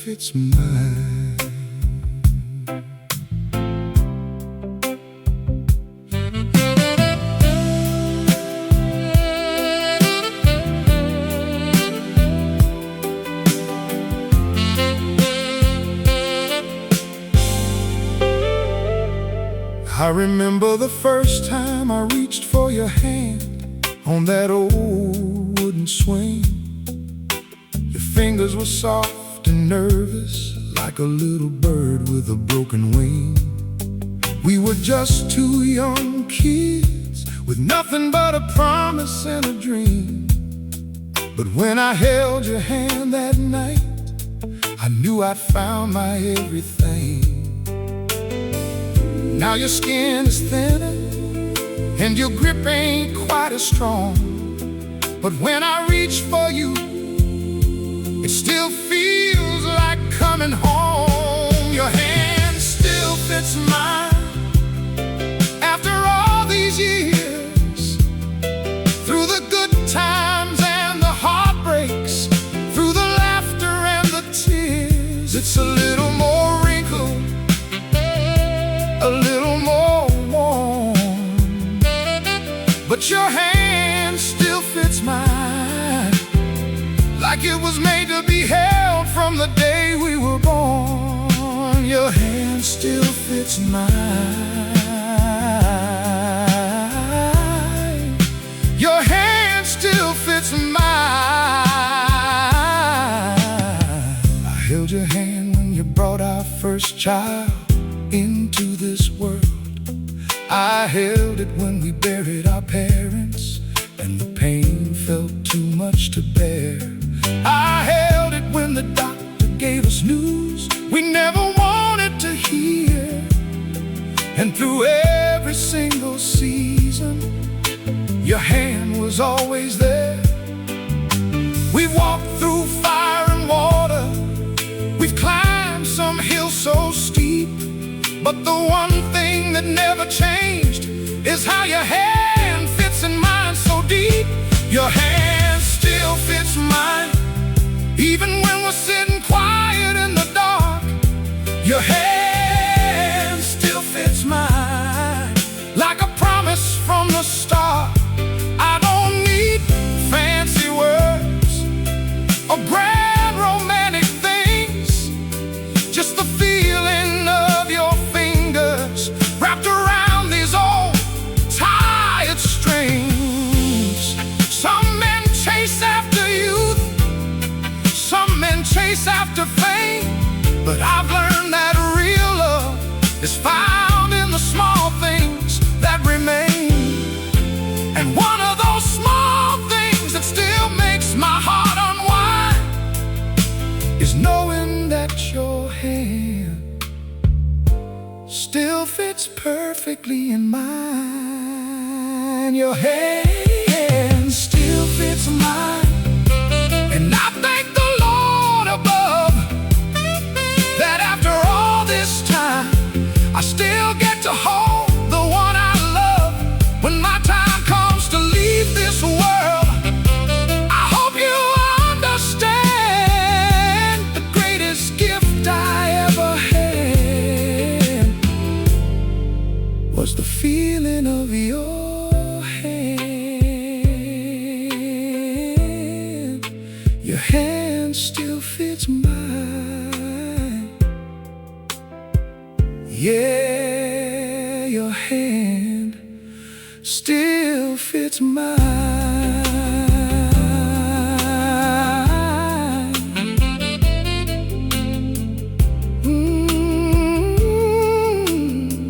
fits mine. I remember the first time I reached for your hand on that old wooden swing. Your fingers were soft and nervous, like a little bird with a broken wing. We were just two young kids with nothing but a promise and a dream. But when I held your hand that night, I knew I'd found my everything. Now your skin is thinner and your grip ain't quite as strong, but when I reach for you, it still feels like coming home. Your hand still fits mine after all these years. Through the good times and the heartbreaks, through the laughter and the tears, it's a little more wrinkled, a little more warm, but your hand still fits mine like it was made to be held from the day we were born. Your hand still fits mine. Your hand still fits mine. I held your hand when you brought our first child into this world. I held it when we buried our parents and the pain felt too much to bear. I held it when the doctor gave us news we never wanted to hear. And through every single season, your hand was always there. We've walked through fire and water, we've climbed some hills so steep, but the one thing that never changed is how your hand fits in mine so deep. Your hand still fits mine, even when we're sitting quiet in the dark. Your hand still fits mine, like a promise from the start. I don't need fancy words or grand romantic things, just the feeling of your fingers wrapped around these old tired strings. Some men chase after youth, some men chase after fame, but I've learned that real love is found in the small things that remain. And one of those small things that still makes my heart unwind is knowing that your hand still fits perfectly in mine. Your hand still fits mine, and I thank the Lord above that after all this time I still get to hold the one I love. When my time comes to leave this world, I hope you understand the greatest gift I ever had was the feeling of your hand. Your hand still fits mine. Yeah, your hand still fits mine.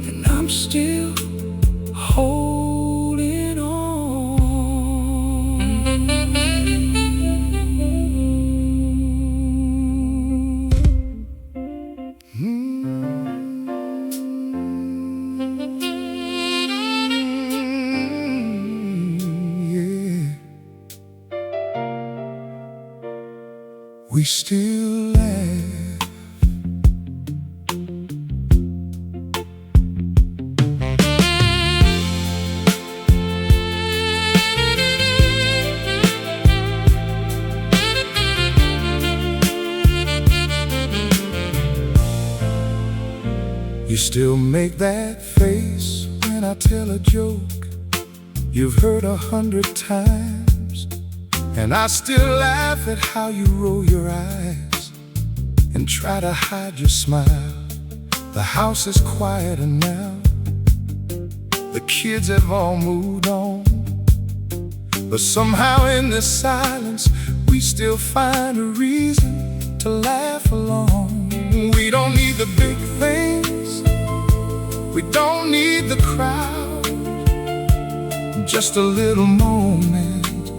And I'm still holding on. Yeah. We still laugh. You still make that face when I tell a joke you've heard 100 times, and I still laugh at how you roll your eyes and try to hide your smile. The house is quieter now, the kids have all moved on, but somehow in this silence we still find a reason to laugh along. We don't need the big things, we don't need the crowd, just a little moment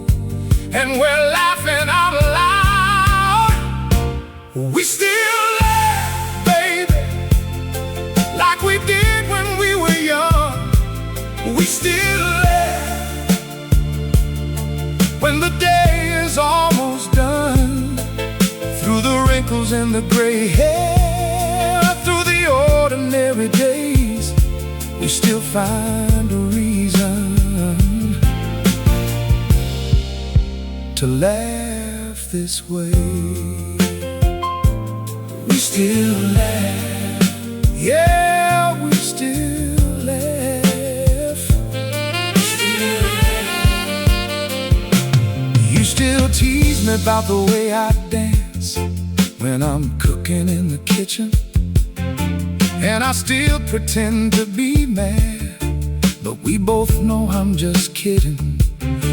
and we're laughing out loud. We still laugh, baby, like we did when we were young. We still laugh when the day is almost done. Through the wrinkles and the gray hair, through the ordinary days, we still find a reason to laugh this way. We still laugh, yeah, we still laugh. You still tease me about the way I dance when I'm cooking in the kitchen, and I still pretend to be mad, but we both know I'm just kidding.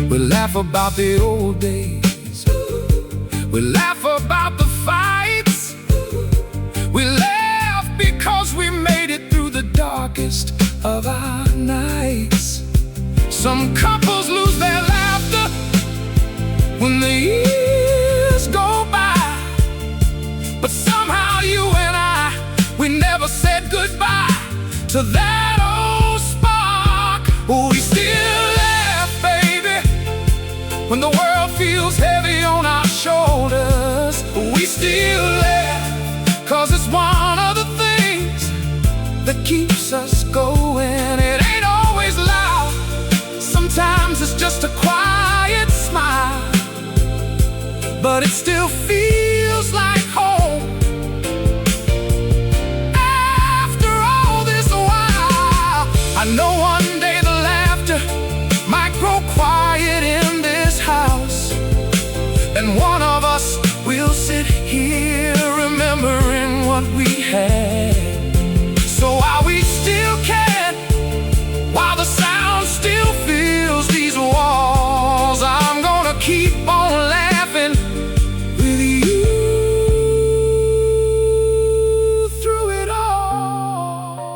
We laugh about the old days, we laugh about the fights, we laugh because we made it through the darkest of our nights. Some couples lose their laughter when the years go by, but somehow you and I, we never said goodbye to that old spark. We still laugh, baby, when the world feels heavy on our shoulders. We still laugh, 'cause it's one of the things that keeps us going. It ain't always loud, sometimes it's just a quiet smile, but it still feels like home. After all this while, I know one day the laughter might grow quiet in this house, and one of us will sit here remembering what we had. So while we still can, while the sound still fills these walls, I'm gonna keep on laughing with you through it all.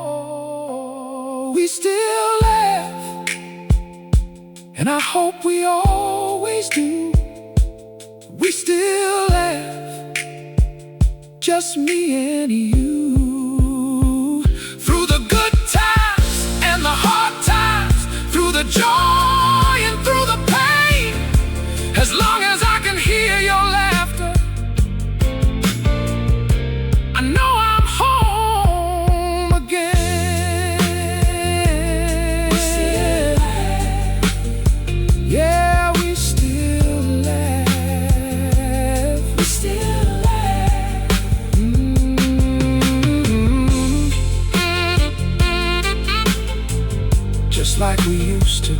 We still laugh, and I hope we always do. We still laugh, just me and you. Through the good times and the hard times, through the joy and through the pain, as long as I can hear your laughter, I know I'm home again. We still laugh, yeah, we still laugh. We still laugh, just like we used to.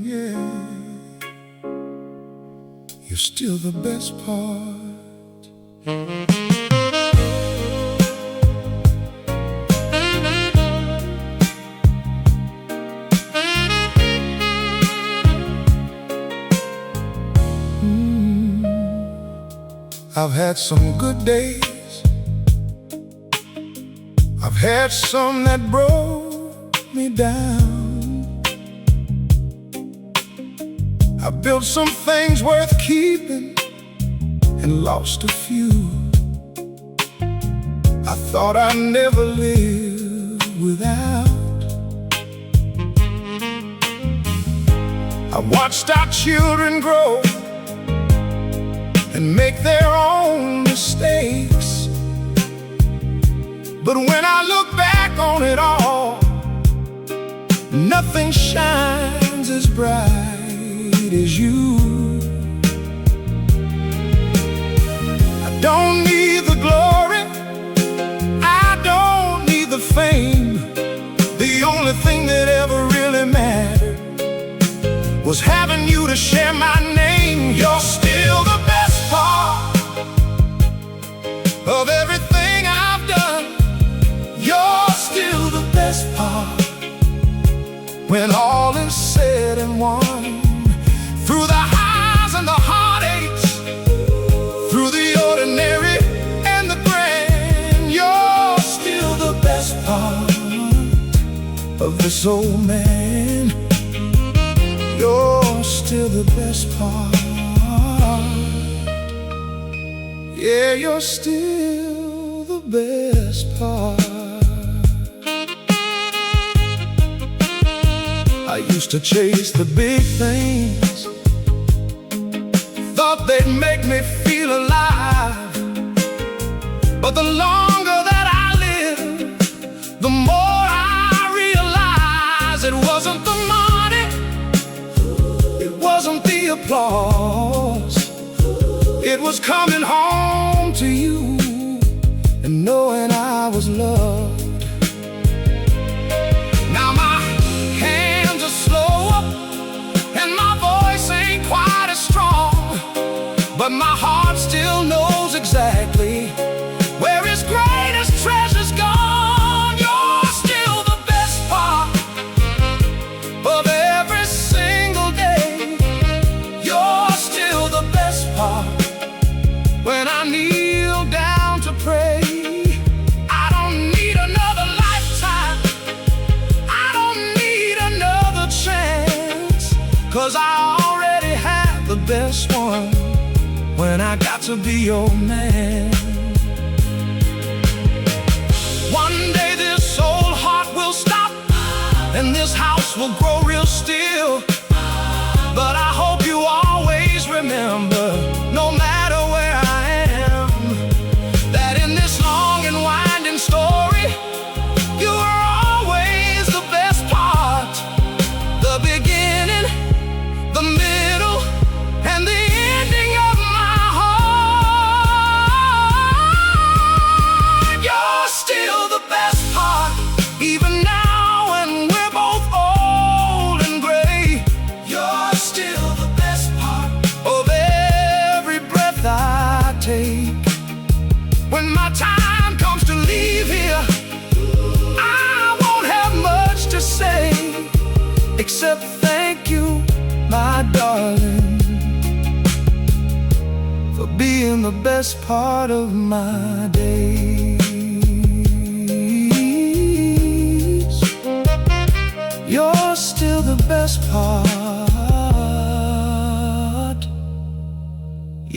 Yeah, you're still the best part. I've had some good days, I've had some that broke me down. I built some things worth keeping and lost a few. I thought I'd never live without. I watched our children grow, and make their own mistakes. But when I look back on it all, nothing shines as bright as you. I don't need the glory, I don't need the fame. The only thing that ever really mattered was having you to share my name. You're still the best part of everything I've done. You're still the best part when all is said and won. Through the highs and the heartaches, through the ordinary and the grand, you're still the best part of this old man. You're still the best part. Yeah, you're still the best part. I used to chase the big things, thought they'd make me feel alive. But the longer that I live, the more I realize it wasn't the money, it wasn't the applause. It was coming home to you and knowing I was loved. Now my hands are slower and my voice ain't quite as strong, but my heart still knows exactly where his greatest treasure's gone. You're still the best part of every single day. You're still the best part when I kneel down to pray. I don't need another lifetime, I don't need another chance, 'cause I already have the best one when I got to be your man. One day this old heart will stop and this house will grow real still. But I hope you always remember, no matter where I am, that in this long and winding story, you are always the best part. The beginning, the middle, and the ending of my heart. You're still the best part, even now when we're both old and gray. You're still the best part of every breath I take. When my time comes to leave here, I won't have much to say, except thank you, my darling, for being the best part of my days. You're still the best part.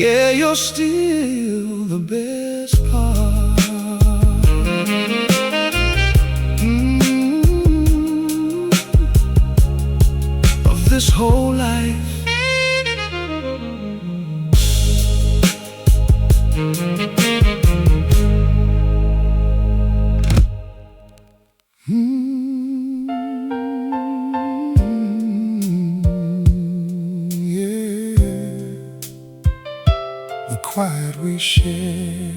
Yeah, you're still the best part of this whole life. The quiet we share,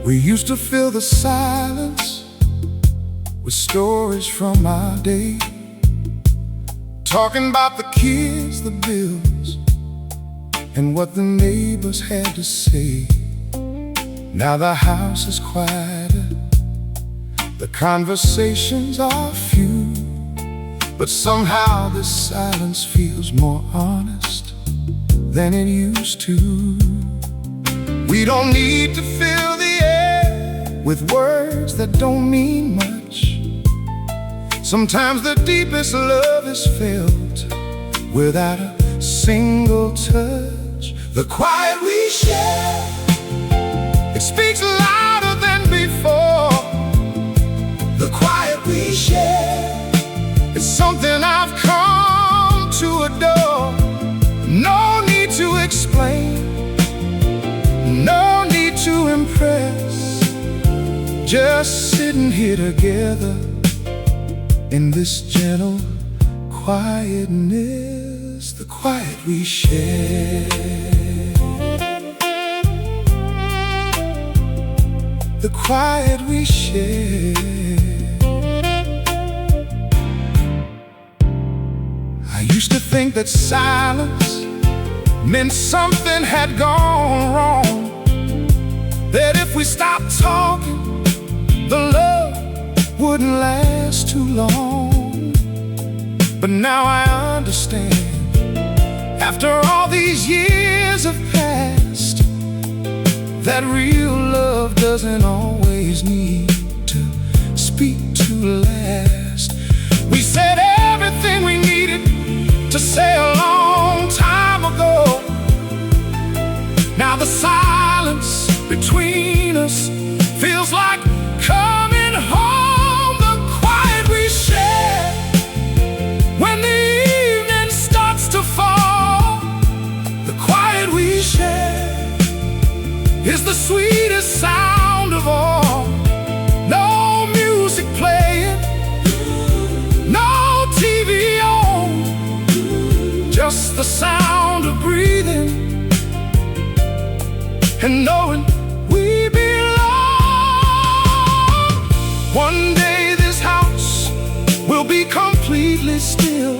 we used to fill the silence with stories from our day, talking about the kids, the bills, and what the neighbors had to say. Now the house is quieter, the conversations are few, but somehow this silence feels more honest than it used to. We don't need to fill the air with words that don't mean much. Sometimes the deepest love is felt without a single touch. The quiet we share, it speaks louder than before. The quiet we share, it's something I've come to adore. No need to explain, no need to impress, just sitting here together in this gentle quietness. The quiet we share, the quiet we share. I used to think that silence meant something had gone wrong, that if we stopped talking, the love wouldn't last too long. But now I understand, after all these years have passed, that real love doesn't always need to speak to last. We said everything we needed to say a long time ago. Now the silence between us feels like coming home. The quiet we share when the evening starts to fall, the quiet we share is the sweetest sound of all. No music playing, no TV on, just the sound of breathing and knowing we belong. One day this house will be completely still,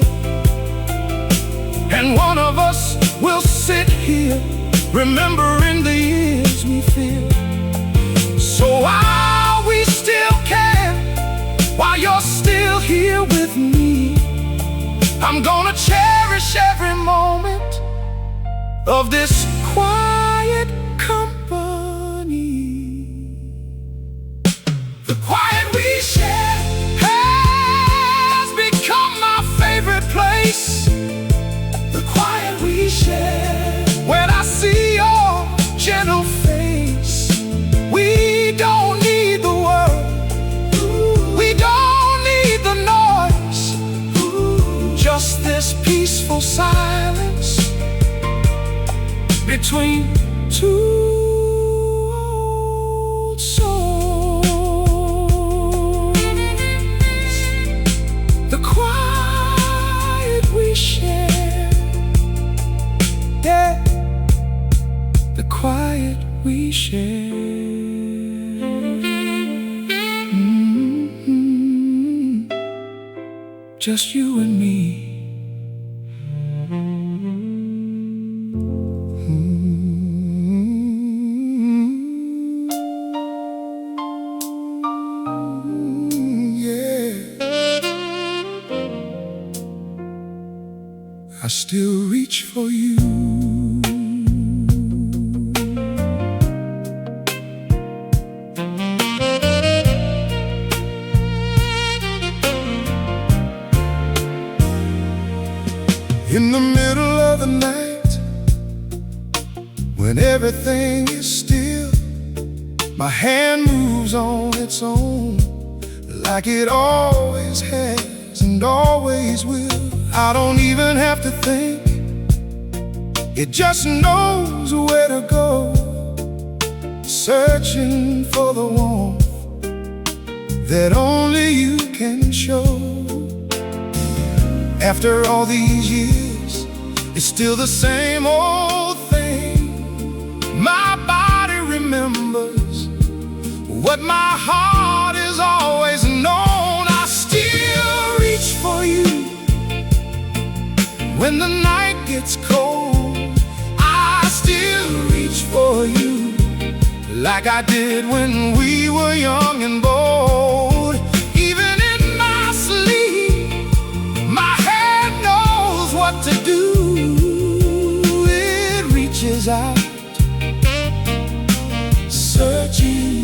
and one of us will sit here remembering the years we feel. So while we still can, while you're still here with me, I'm gonna cherish every moment of this quiet company. The quiet we share has become my favorite place. The quiet we share, when I see your gentle face, we don't need the world, we don't need the noise, just this peaceful silence between two old souls. The quiet we share, yeah, the quiet we share. Just you and me. I still reach for you. In the middle of the night, when everything is still, my hand moves on its own, like it always has and always will. I don't even have to think, it just knows where to go, searching for the warmth that only you can show. After all these years, it's still the same old thing. My body remembers what my heart has always known. I still reach for you when the night gets cold. I still reach for you like I did when we were young and bold. Even in my sleep, my hand knows what to do. It reaches out, searching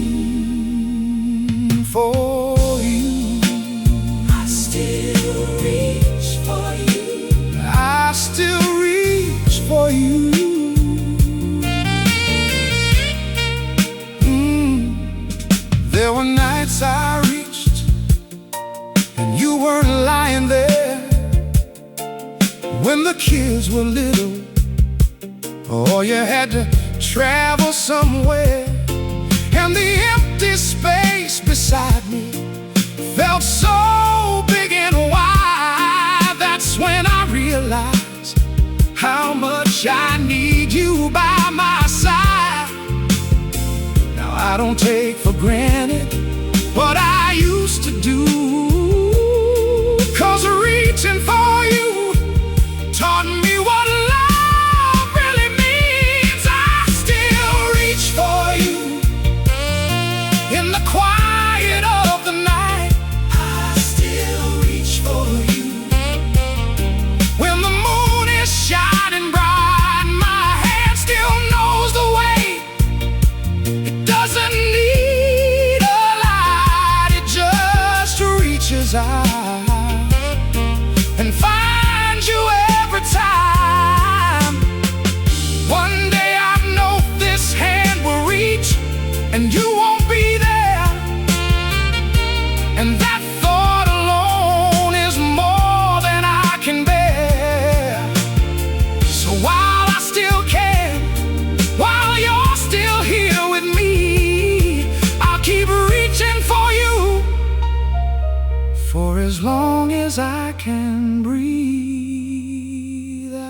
for you. I still reach for you. I still reach When the kids were little, or you had to travel somewhere, and the empty space beside me felt so big and wide. That's when I realized how much I need you by my side. Now I don't take for granted what I used to do, 'cause reaching for you taught me what love really means. I still reach for you in the quiet of the night. I still reach for you when the moon is shining bright. My hand still knows the way. It doesn't need a light, it just reaches out and finds you every time. One day I know this hand will reach and you won't be there, and that thought alone is more than I can bear. So while I still can, while you're still here with me, I'll keep reaching for you for as long as I can breathe. I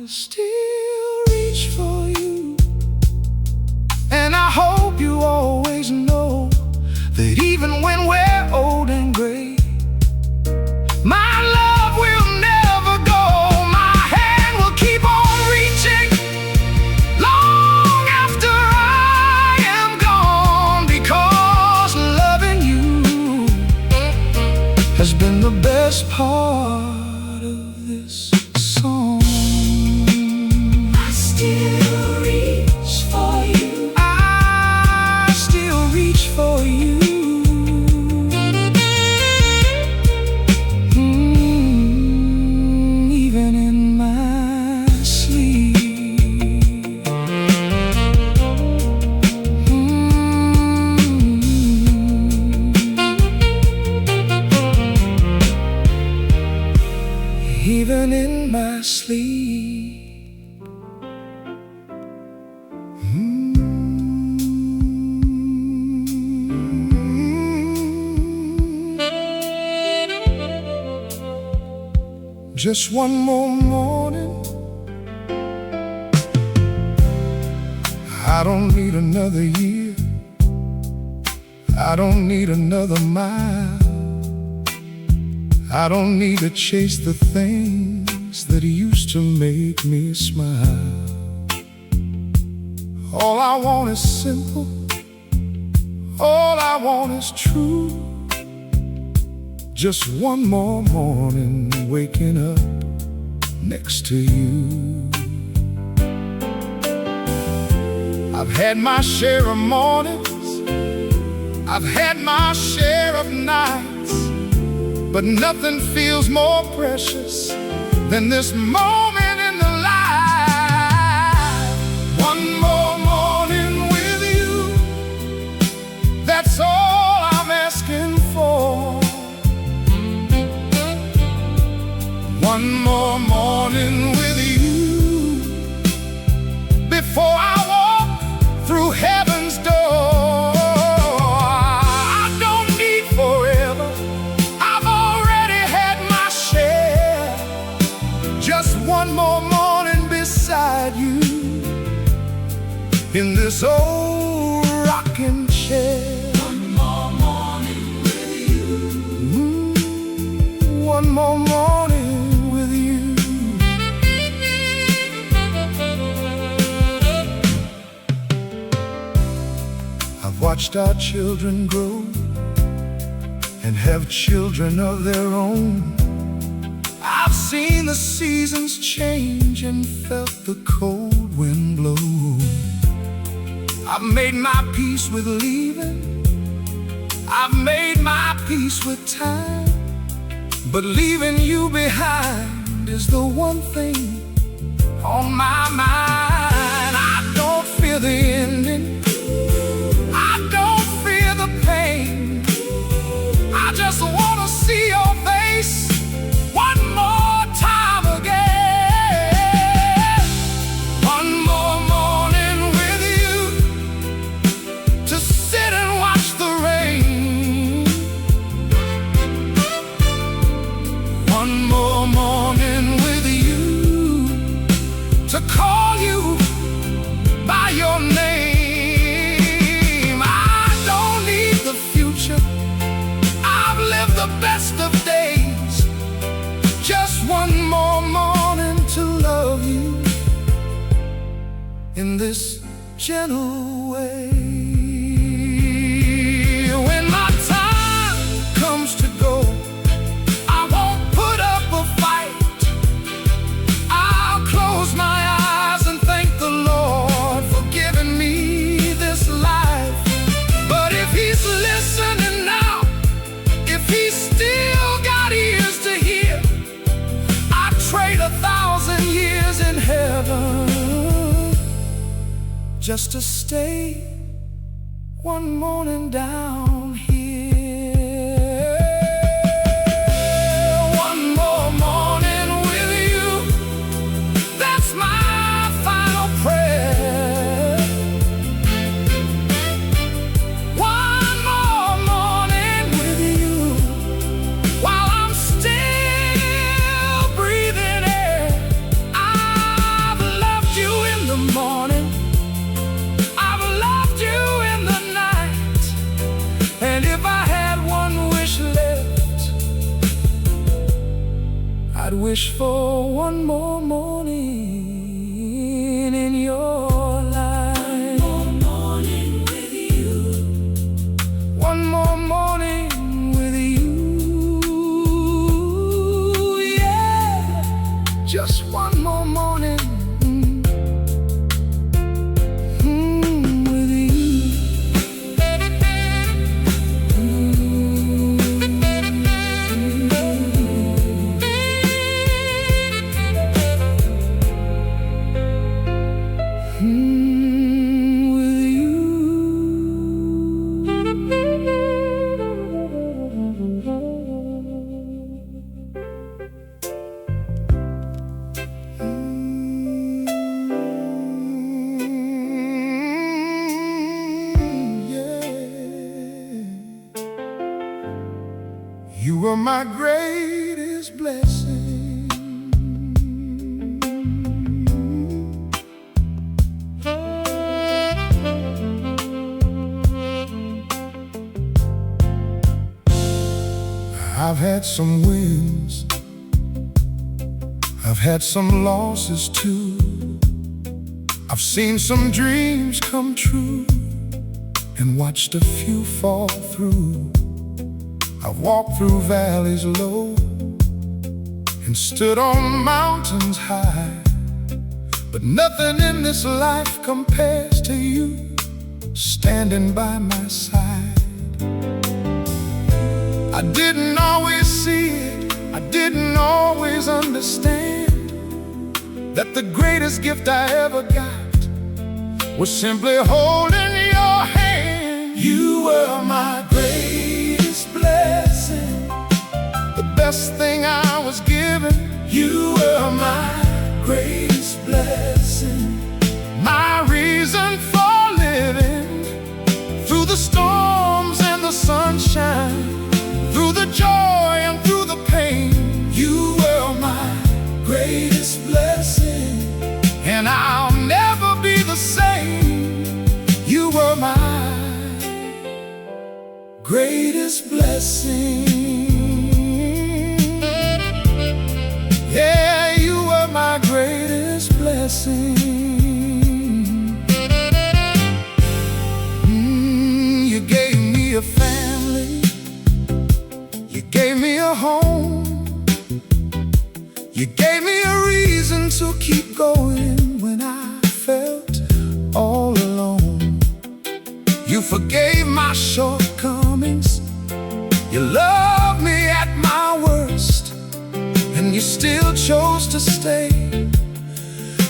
still reach for you, and I hope you always know that even when we're old and gray, my love will never go. My hand will keep on reaching long after I am gone, because loving you has been the best part of this song. I still reach for you. I still reach for you. Even in my sleep. Even in my sleep. Just one more morning. I don't need another year. I don't need another mile. I don't need to chase the things that used to make me smile. All I want is simple. All I want is true. Just one more morning waking up next to you. I've had my share of mornings, I've had my share of nights, but nothing feels more precious than this moment in the life. One more morning with you, that's all I'm asking for. One more morning with you before I walk through heaven's door. I don't need forever, I've already had my share. Just one more morning beside you in this old rocking chair. One more morning with you. One more morning with you. I've watched our children grow and have children of their own. I've seen the seasons change and felt the cold wind blow. I've made my peace with leaving, I've made my peace with time, but leaving you behind is the one thing on my mind. I don't fear the ending, I don't fear the pain. I just wanna see your face one more one more morning with you, to call you by your name. I don't need the future, I've lived the best of days. Just one more morning to love you in this gentle way. When my time comes to go, I won't put up a fight. I'll close my eyes and thank the Lord for giving me this life. But if He's listening now, if He's still got ears to hear, I'd trade 1,000 years in heaven just to stay one morning down here. One more morning with you, that's my final prayer. One more morning with you, while I'm still breathing air. I've loved you in the morning, and if I had one wish left, I'd wish for one more morning in your life. One more morning with you. One more morning with you. Yeah, just one more morning. You were my greatest blessing. I've had some wins, I've had some losses too. I've seen some dreams come true and watched a few fall through. I've walked through valleys low and stood on mountains high, but nothing in this life compares to you standing by my side. I didn't always see it, I didn't always understand that the greatest gift I ever got was simply holding your hand. You were my greatest blessing, the best thing I was given. You were my greatest blessing, my reason for living. Through the storms and the sunshine, through the joy and through the pain, you were my greatest blessing, and I'll never be the same. You were my greatest blessing. Yeah, you were my greatest blessing. You gave me a family, you gave me a home, you gave me a reason to keep going when I felt all alone. You forgave my shortcomings, you loved me at my worst, and you still chose to stay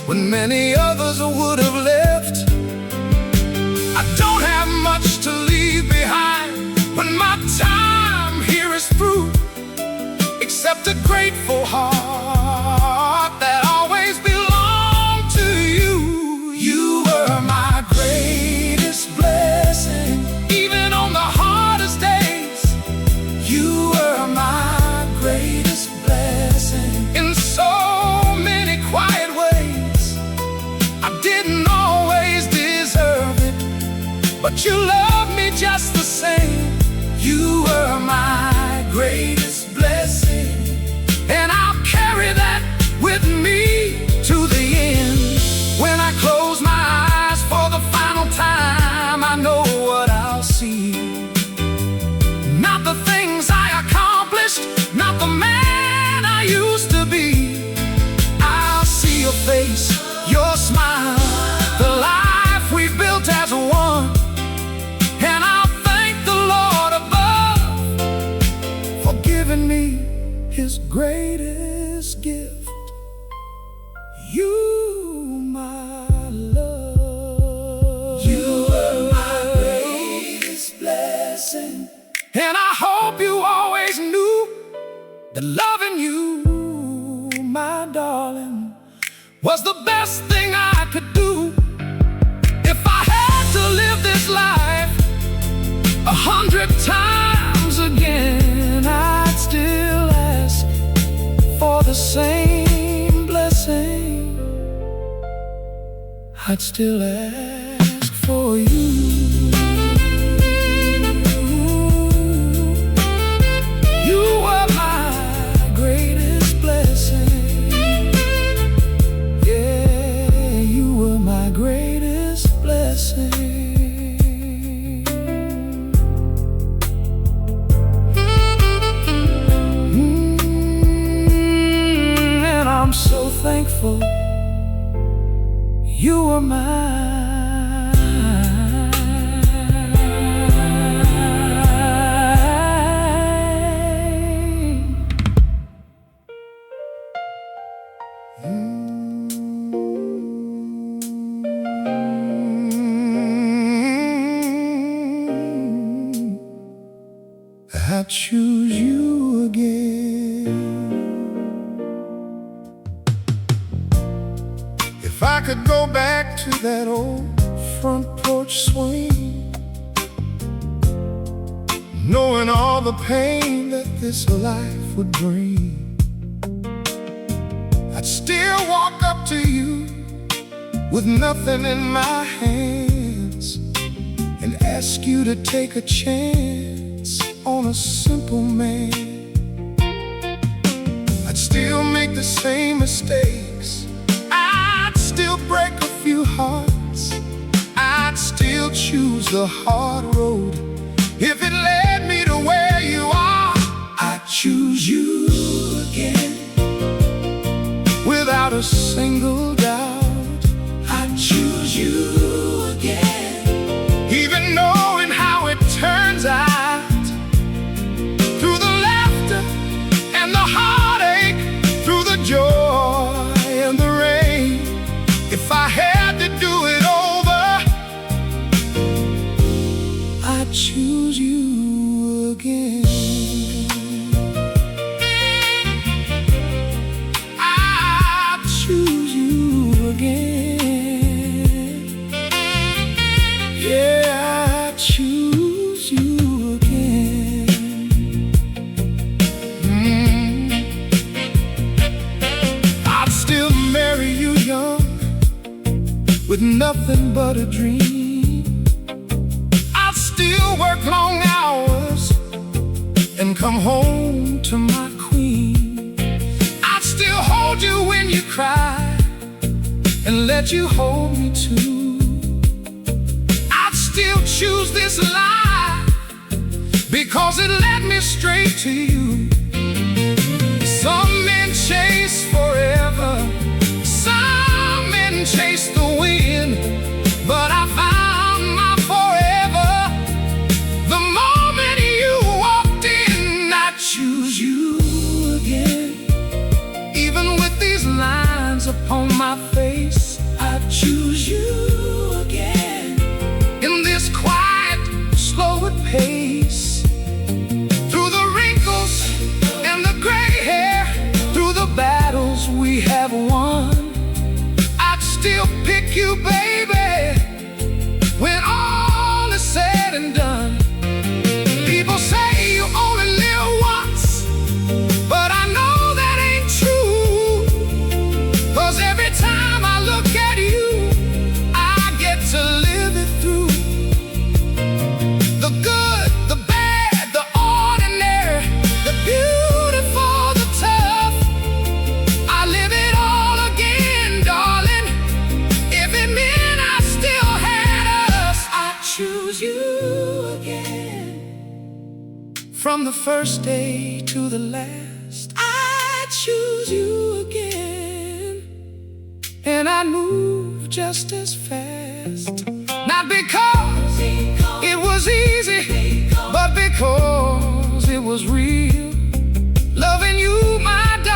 when many others would have left. I don't have much to leave behind when my time here is through, except a grateful heart that always belonged to you. You were my greatest blessing, even on the hardest days. You were my greatest blessing. greatest gift. You, my love. You were my greatest blessing. And I hope you always knew that loving you, my darling, was the best thing I could do. If I had to live this life 100 times again, I'd still ask for the same blessing. I'd still ask for you. You were my greatest blessing. Yeah, you were my greatest blessing. And I'm so thankful you were mine. I choose you again. If I could go back to that old front porch swing, knowing all the pain that this life would bring, I'd still walk up to you with nothing in my hands and ask you to take a chance on a simple man. I'd still make the same mistakes, I'd still break a few hearts, I'd still choose the hard road if it led me to where you are. I'd choose you again without a single doubt. I'd choose you again, even knowing how it turns out. And the heartache, through the joy and the rain, if I had to do it over, I'd choose you again. I'd choose you again. Yeah, I'd choose you again. Marry you young, with nothing but a dream. I'd still work long hours and come home to my queen. I'd still hold you when you cry and let you hold me too. I'd still choose this life because it led me straight to you. Some men chase forever, some men chase the wind, but I found my forever the moment you walked in. I choose you again, even with these lines upon my face. I choose you again, in this quiet, slow pace, through the wrinkles and the gray hair, through the battles we have won. Still pick you, baby, when all is said and done. People say you only live once, but I know that ain't true, 'cause every time I look at you, I get to live it through. The good, the bad, the ordinary, the beautiful, the tough, I live it all again, darling. Choose you again. From the first day to the last, I choose you again. And I move just as fast, not because it was easy, but because it was real. Loving you, my darling,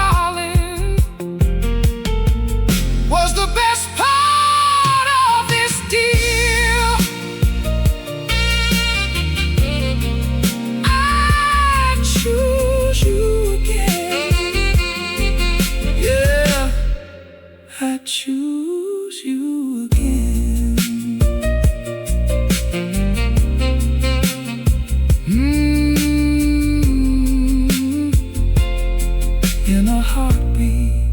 be.